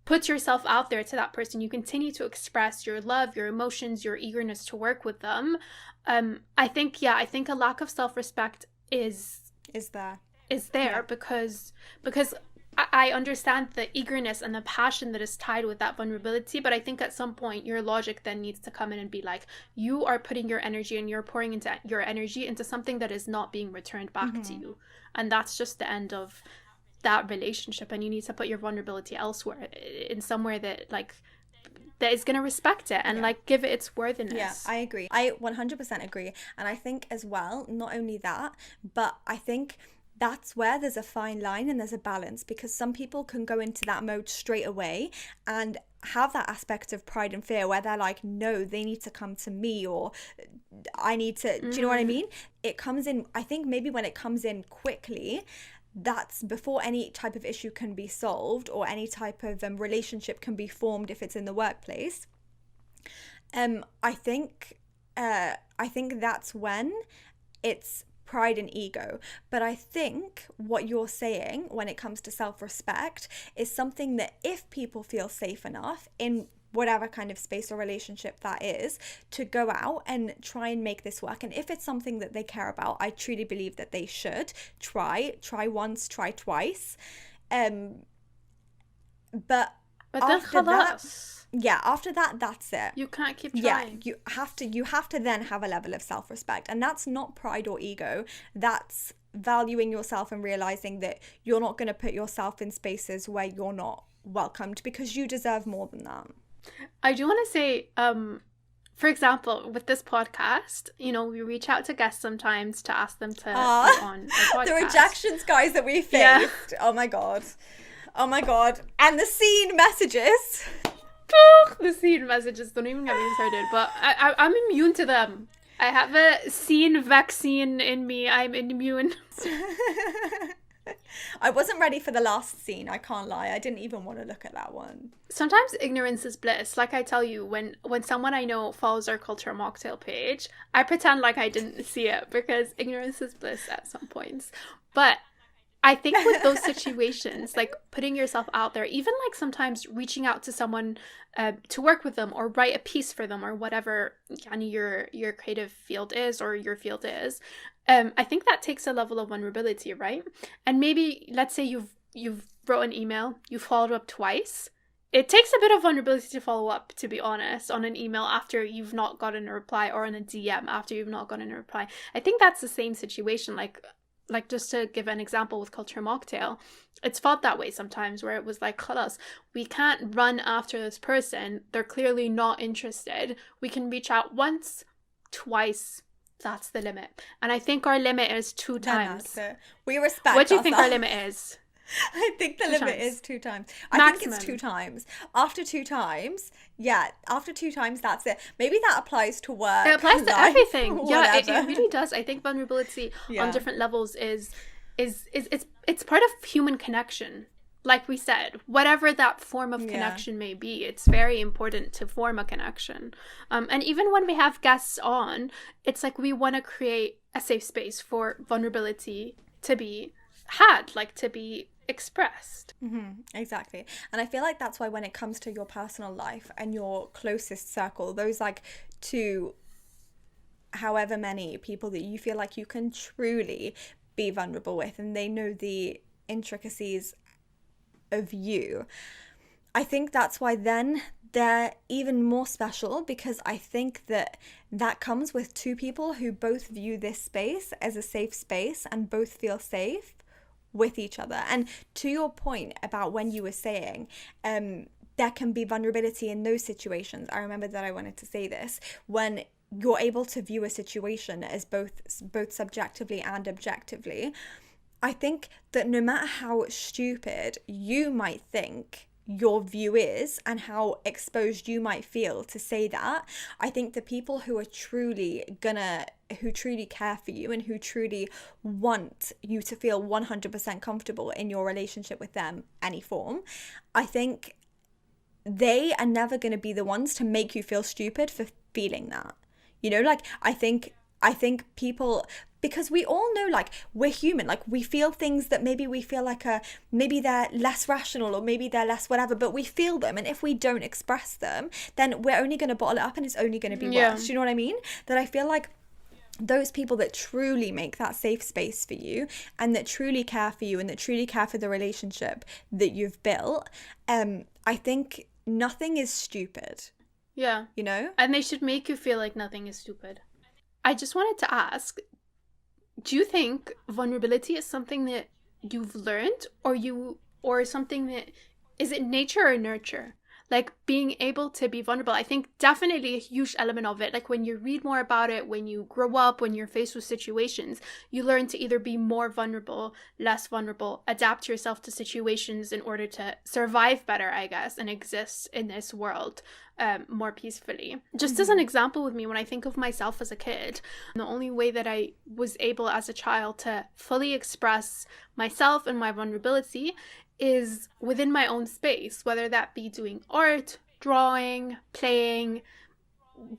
put yourself out there to that person, you continue to express your love, your emotions, your eagerness to work with them. I think a lack of self-respect is there because I understand the eagerness and the passion that is tied with that vulnerability, but I think at some point your logic then needs to come in and be like, you are putting your energy and you're pouring into your energy into something that is not being returned back to you, and that's just the end of that relationship, and you need to put your vulnerability elsewhere, in somewhere that is going to respect it and give it its worthiness. Yeah, I agree. I 100% agree. And I think as well, not only that, but I think that's where there's a fine line and there's a balance, because some people can go into that mode straight away and have that aspect of pride and fear where they're like, no, they need to come to me, or I need to, do you know what I mean? It comes in, I think maybe when it comes in quickly, that's before any type of issue can be solved or any type of relationship can be formed if it's in the workplace. I think that's when it's pride and ego. But I think what you're saying when it comes to self-respect is something that if people feel safe enough in whatever kind of space or relationship that is, to go out and try and make this work. And if it's something that they care about, I truly believe that they should try once, try twice. But after that, after that, that's it. You can't keep trying. You have to then have a level of self-respect, and that's not pride or ego. That's valuing yourself and realizing that you're not going to put yourself in spaces where you're not welcomed, because you deserve more than that. I do want to say, for example, with this podcast, you know, we reach out to guests sometimes to ask them to be on our podcast. The rejections, guys, that we faced. Oh my god. And the scene messages. The scene messages, don't even get me started. But I'm immune to them. I have a scene vaccine in me. I'm immune. I wasn't ready for the last scene, I can't lie. I didn't even want to look at that one. Sometimes ignorance is bliss. Like I tell you, when someone I know follows our Culture Mocktail page, I pretend like I didn't see it, because ignorance is bliss at some points. But I think with those situations, like putting yourself out there, even like sometimes reaching out to someone to work with them or write a piece for them or whatever your creative field is or your field is, I think that takes a level of vulnerability, right? And maybe let's say you've wrote an email, you followed up twice. It takes a bit of vulnerability to follow up, to be honest, on an email after you've not gotten a reply, or on a DM after you've not gotten a reply. I think that's the same situation. Like just to give an example with Culture Mocktail, it's felt that way sometimes, where it was like, "Khalas, we can't run after this person. They're clearly not interested. We can reach out once, twice. That's the limit." And I think our limit is 2 times. We respect. What do you think our limit is? I think the limit is 2 times. Maximum. Think it's 2 times. After 2 times, that's it. Maybe that applies to work. It applies to everything. Yeah, it really does. I think vulnerability on different levels is it's part of human connection. Like we said, whatever that form of connection may be, it's very important to form a connection. And even when we have guests on, it's like we want to create a safe space for vulnerability to be had, like to be expressed. Exactly. And I feel like that's why when it comes to your personal life and your closest circle, those like 2, however many people that you feel like you can truly be vulnerable with, and they know the intricacies of you, I think that's why then they're even more special, because I think that comes with 2 people who both view this space as a safe space and both feel safe with each other. And to your point about when you were saying there can be vulnerability in those situations, I remember that I wanted to say this, when you're able to view a situation as both subjectively and objectively. I think that no matter how stupid you might think your view is and how exposed you might feel to say that, I think the people who are truly care for you and who truly want you to feel 100% comfortable in your relationship with them, any form, I think they are never going to be the ones to make you feel stupid for feeling that. You know, like I think people, because we all know, like, we're human, like we feel things that maybe we feel like maybe they're less rational or maybe they're less whatever, but we feel them, and if we don't express them, then we're only going to bottle it up and it's only going to be worse. Do you know what I mean? That I feel like those people that truly make that safe space for you and that truly care for you and that truly care for the relationship that you've built, I think nothing is stupid. Yeah. You know? And they should make you feel like nothing is stupid. I just wanted to ask, do you think vulnerability is something that you've learned or something that, is it nature or nurture? like being able to be vulnerable. I think definitely a huge element of it, like when you read more about it, when you grow up, when you're faced with situations, you learn to either be more vulnerable, less vulnerable, adapt yourself to situations in order to survive better, I guess, and exist in this world more peacefully. Just as an example with me, when I think of myself as a kid, the only way that I was able as a child to fully express myself and my vulnerability is within my own space, whether that be doing art, drawing, playing,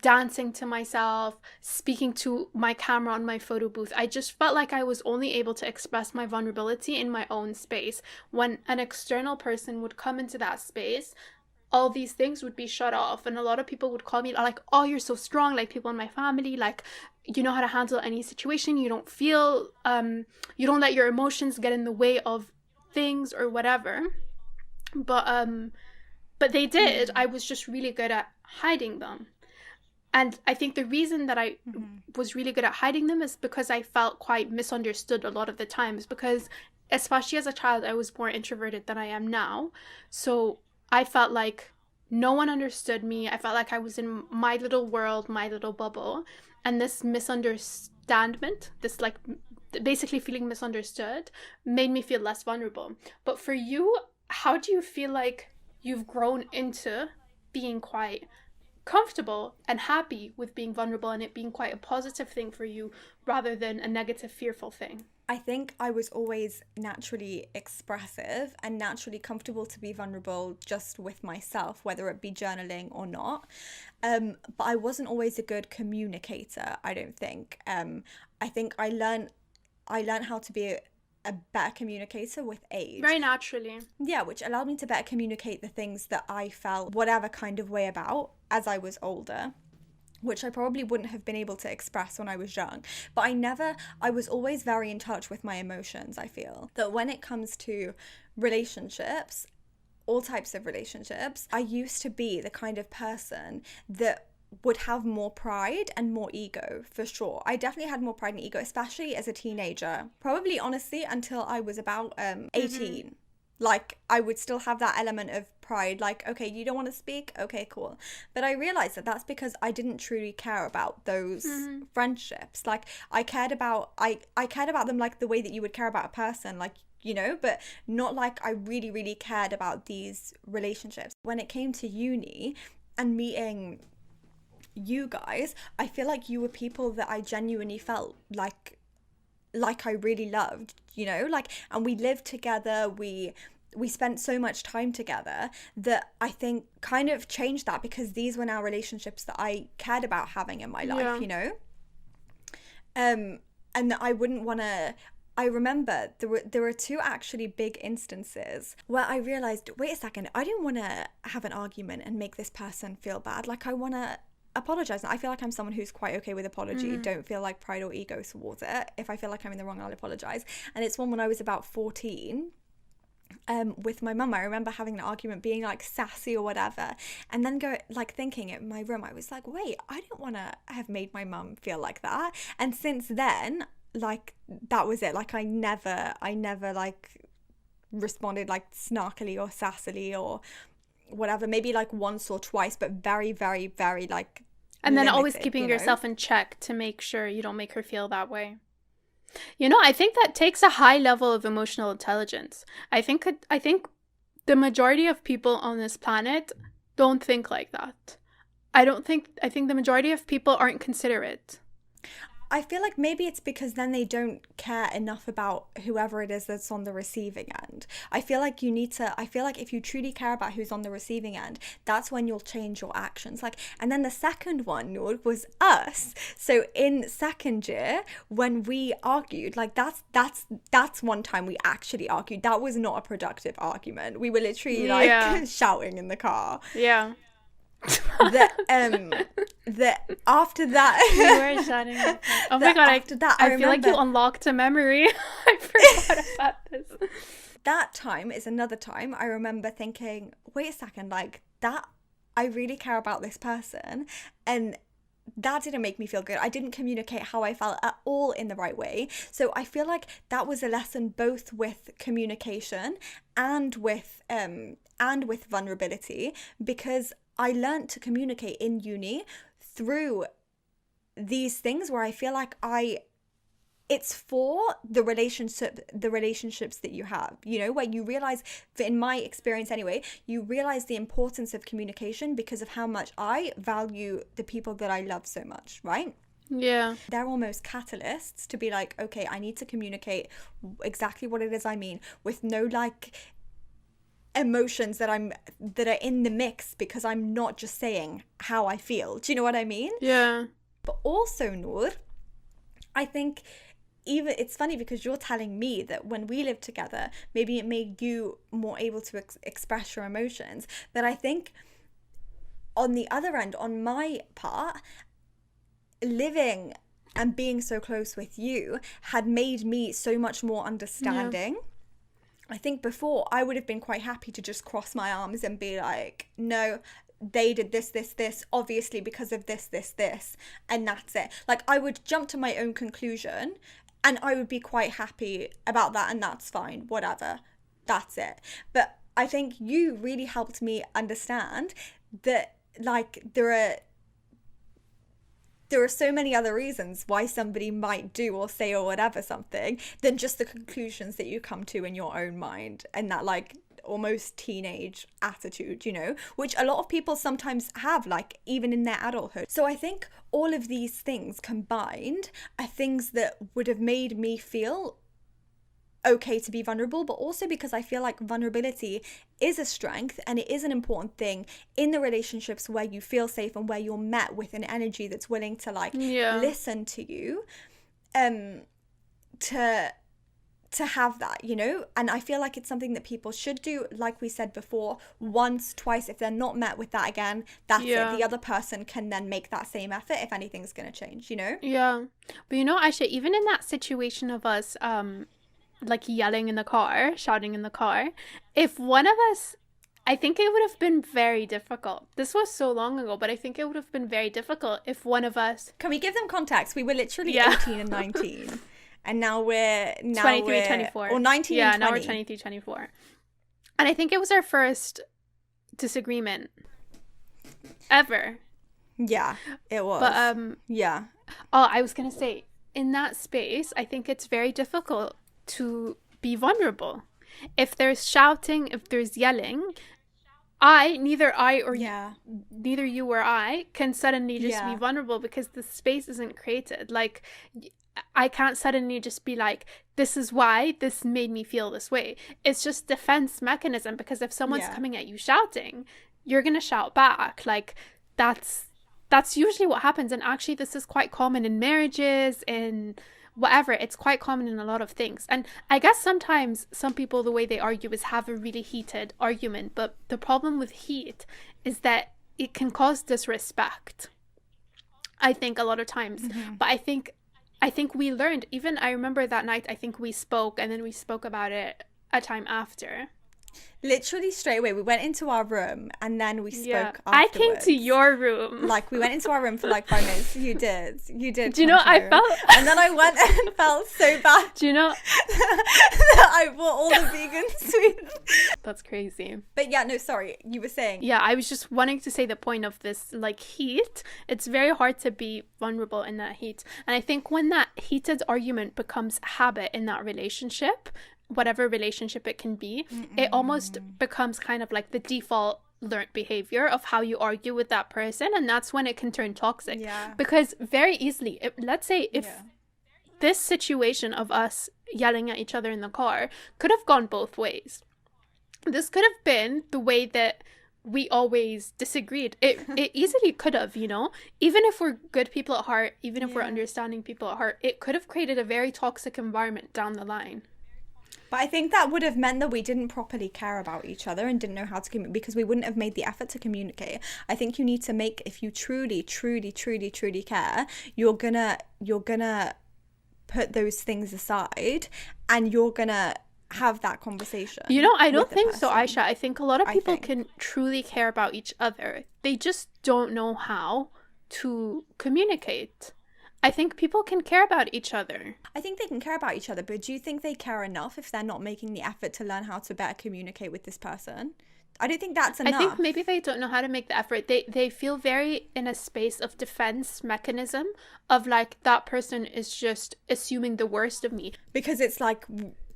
dancing to myself, speaking to my camera on my photo booth. I just felt like I was only able to express my vulnerability in my own space. When an external person would come into that space, all these things would be shut off, and a lot of people would call me like, oh, you're so strong, like people in my family, like you know how to handle any situation, you don't feel you don't let your emotions get in the way of things or whatever. But they did. I was just really good at hiding them. And I think the reason that I was really good at hiding them is because I felt quite misunderstood a lot of the times, because especially as a child, I was more introverted than I am now. So I felt like no one understood me. I felt like I was in my little world, my little bubble. And this misunderstandment, this like basically feeling misunderstood, made me feel less vulnerable. But for you, how do you feel like you've grown into being quite comfortable and happy with being vulnerable and it being quite a positive thing for you rather than a negative, fearful thing? I think I was always naturally expressive and naturally comfortable to be vulnerable just with myself, whether it be journaling or not. But I wasn't always a good communicator, I don't think. I think I learned how to be a better communicator with age. Very naturally. Yeah, which allowed me to better communicate the things that I felt whatever kind of way about as I was older, which I probably wouldn't have been able to express when I was young. But I was always very in touch with my emotions. I feel that when it comes to relationships, all types of relationships, I used to be the kind of person that would have more pride and more ego, for sure. I definitely had more pride and ego, especially as a teenager. Probably, honestly, until I was about 18. Like, I would still have that element of pride, like, okay, you don't want to speak? Okay, cool. But I realized that that's because I didn't truly care about those friendships. Like, I cared about them like the way that you would care about a person, like, you know, but not like I really, really cared about these relationships. When it came to uni and meeting you guys, I feel like you were people that I genuinely felt like I really loved, you know, like, and we lived together, we spent so much time together that I think kind of changed that, because these were now relationships that I cared about having in my life, you know, and that I wouldn't want to. I remember there were two actually big instances where I realized, wait a second, I didn't want to have an argument and make this person feel bad. Like, I want to apologize. I feel like I'm someone who's quite okay with apology. Don't feel like pride or ego towards it. If I feel like I'm in the wrong, I'll apologize. And it's one when I was about 14 with my mum. I remember having an argument, being like sassy or whatever, and then thinking in my room, I was like, wait, I don't want to have made my mum feel like that. And since then, like, that was it. Like, I never like responded like snarkily or sassily or whatever, maybe like once or twice, but very, very, very like and then limited, always keeping yourself in check to make sure you don't make her feel that way. You know, I think that takes a high level of emotional intelligence. I think the majority of people on this planet don't think like that. I think the majority of people aren't considerate. I feel like maybe it's because then they don't care enough about whoever it is that's on the receiving end. I feel like if you truly care about who's on the receiving end, that's when you'll change your actions. Like, and then the second one, Noor, was us. So in second year, when we argued, like that's one time we actually argued. That was not a productive argument. We were literally like shouting in the car. Yeah. That after that you were shouting. Oh my god! After that, I feel like you unlocked a memory. I forgot about this. That time is another time I remember thinking, wait a second, like that, I really care about this person, and that didn't make me feel good. I didn't communicate how I felt at all in the right way. So I feel like that was a lesson both with communication and with vulnerability, because I learned to communicate in uni through these things where I feel like it's for the relationships that you have, you know, where you realize, in my experience anyway, you realize the importance of communication because of how much I value the people that I love so much, right? Yeah. They're almost catalysts to be like, okay, I need to communicate exactly what it is I mean, with no like emotions that are in the mix, because I'm not just saying how I feel. Do you know what I mean? Yeah. But also, Noor, I think even it's funny because you're telling me that when we lived together, maybe it made you more able to express your emotions. But I think on the other end, on my part, living and being so close with you had made me so much more understanding. Yeah. I think before I would have been quite happy to just cross my arms and be like, no, they did this, obviously because of this, and that's it. Like, I would jump to my own conclusion and I would be quite happy about that, and that's fine, whatever, that's it. But I think you really helped me understand that, like, there are so many other reasons why somebody might do or say or whatever something than just the conclusions that you come to in your own mind, and that, like, almost teenage attitude, you know, which a lot of people sometimes have, like, even in their adulthood. So I think all of these things combined are things that would have made me feel okay to be vulnerable, but also because I feel like vulnerability is a strength and it is an important thing in the relationships where you feel safe and where you're met with an energy that's willing to, like, listen to you, to have that, you know. And I feel like it's something that people should do, like we said before, once, twice. If they're not met with that again, that's it. The other person can then make that same effort if anything's going to change, you know. Yeah. But you know, Aisha, even in that situation of us like yelling in the car, shouting in the car, if one of us, I think it would have been very difficult. This was so long ago, but I think it would have been very difficult if one of us... Can we give them context? We were literally 18 and 19. And now we're 23, 24. Or 19 and 20. Yeah, now we're 23, 24. And I think it was our first disagreement ever. Yeah, it was. But yeah. Oh, I was going to say, in that space, I think it's very difficult to be vulnerable. If there's shouting, if there's yelling, neither you or I can suddenly just be vulnerable, because the space isn't created. Like, I can't suddenly just be like, this is why this made me feel this way. It's just defense mechanism, because if someone's coming at you shouting, you're gonna shout back. Like, that's usually what happens. And actually, this is quite common in marriages, in whatever. It's quite common in a lot of things. And I guess sometimes some people, the way they argue is have a really heated argument. But the problem with heat is that it can cause disrespect, I think, a lot of times. Mm-hmm. But I think we learned, even I remember that night, I think we spoke, and then we spoke about it a time after. Literally straight away, we went into our room and then we spoke afterwards. I came to your room. Like, we went into our room for like 5 minutes. You did. Do you know, I felt... And then I went and felt so bad. Do you know... that I bought all the vegan sweets. That's crazy. But yeah, no, sorry. You were saying... Yeah, I was just wanting to say the point of this, like, heat. It's very hard to be vulnerable in that heat. And I think when that heated argument becomes habit in that relationship, whatever relationship it can be, it almost becomes kind of like the default learned behavior of how you argue with that person, and that's when it can turn toxic. Because very easily, let's say if this situation of us yelling at each other in the car could have gone both ways. This could have been the way that we always disagreed. It easily could have, you know, even if we're good people at heart, even if we're understanding people at heart, it could have created a very toxic environment down the line. But I think that would have meant that we didn't properly care about each other and didn't know how to communicate, because we wouldn't have made the effort to communicate. I think you need to make, if you truly care, you're gonna put those things aside and you're gonna have that conversation. You know, I don't think so, Aisha. I think a lot of people can truly care about each other. They just don't know how. to communicate. I think people can care about each other. I think they can care about each other, but do you think they care enough if they're not making the effort to learn how to better communicate with this person? I don't think that's enough. I think maybe they don't know how to make the effort. They feel very in a space of defense mechanism of like, that person is just assuming the worst of me. Because it's like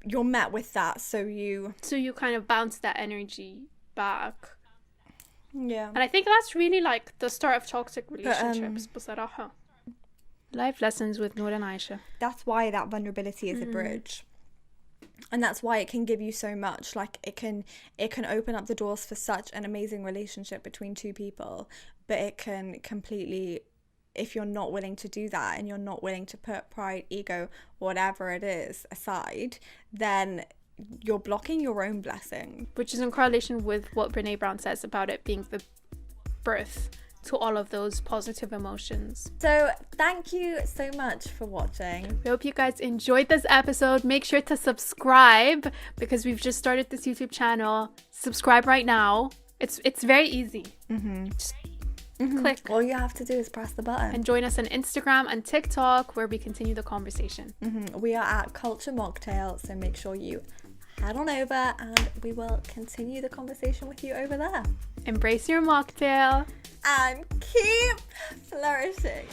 you're met with that, so you kind of bounce that energy back. Yeah. And I think that's really like the start of toxic relationships. بصراحة. Life lessons with Noor and Aisha. That's why that vulnerability is a bridge. And that's why it can give you so much. Like it can open up the doors for such an amazing relationship between two people, but it can completely, if you're not willing to do that and you're not willing to put pride, ego, whatever it is aside, then you're blocking your own blessing. Which is in correlation with what Brene Brown says about it being the birth to all of those positive emotions. So thank you so much for watching. We hope you guys enjoyed this episode. Make sure to subscribe because we've just started this YouTube channel. Subscribe right now. It's very easy. Just click. All you have to do is press the button. And join us on Instagram and TikTok where we continue the conversation. We are at Culture Mocktail, so make sure you head on over and we will continue the conversation with you over there. Embrace your mocktail And keep flourishing.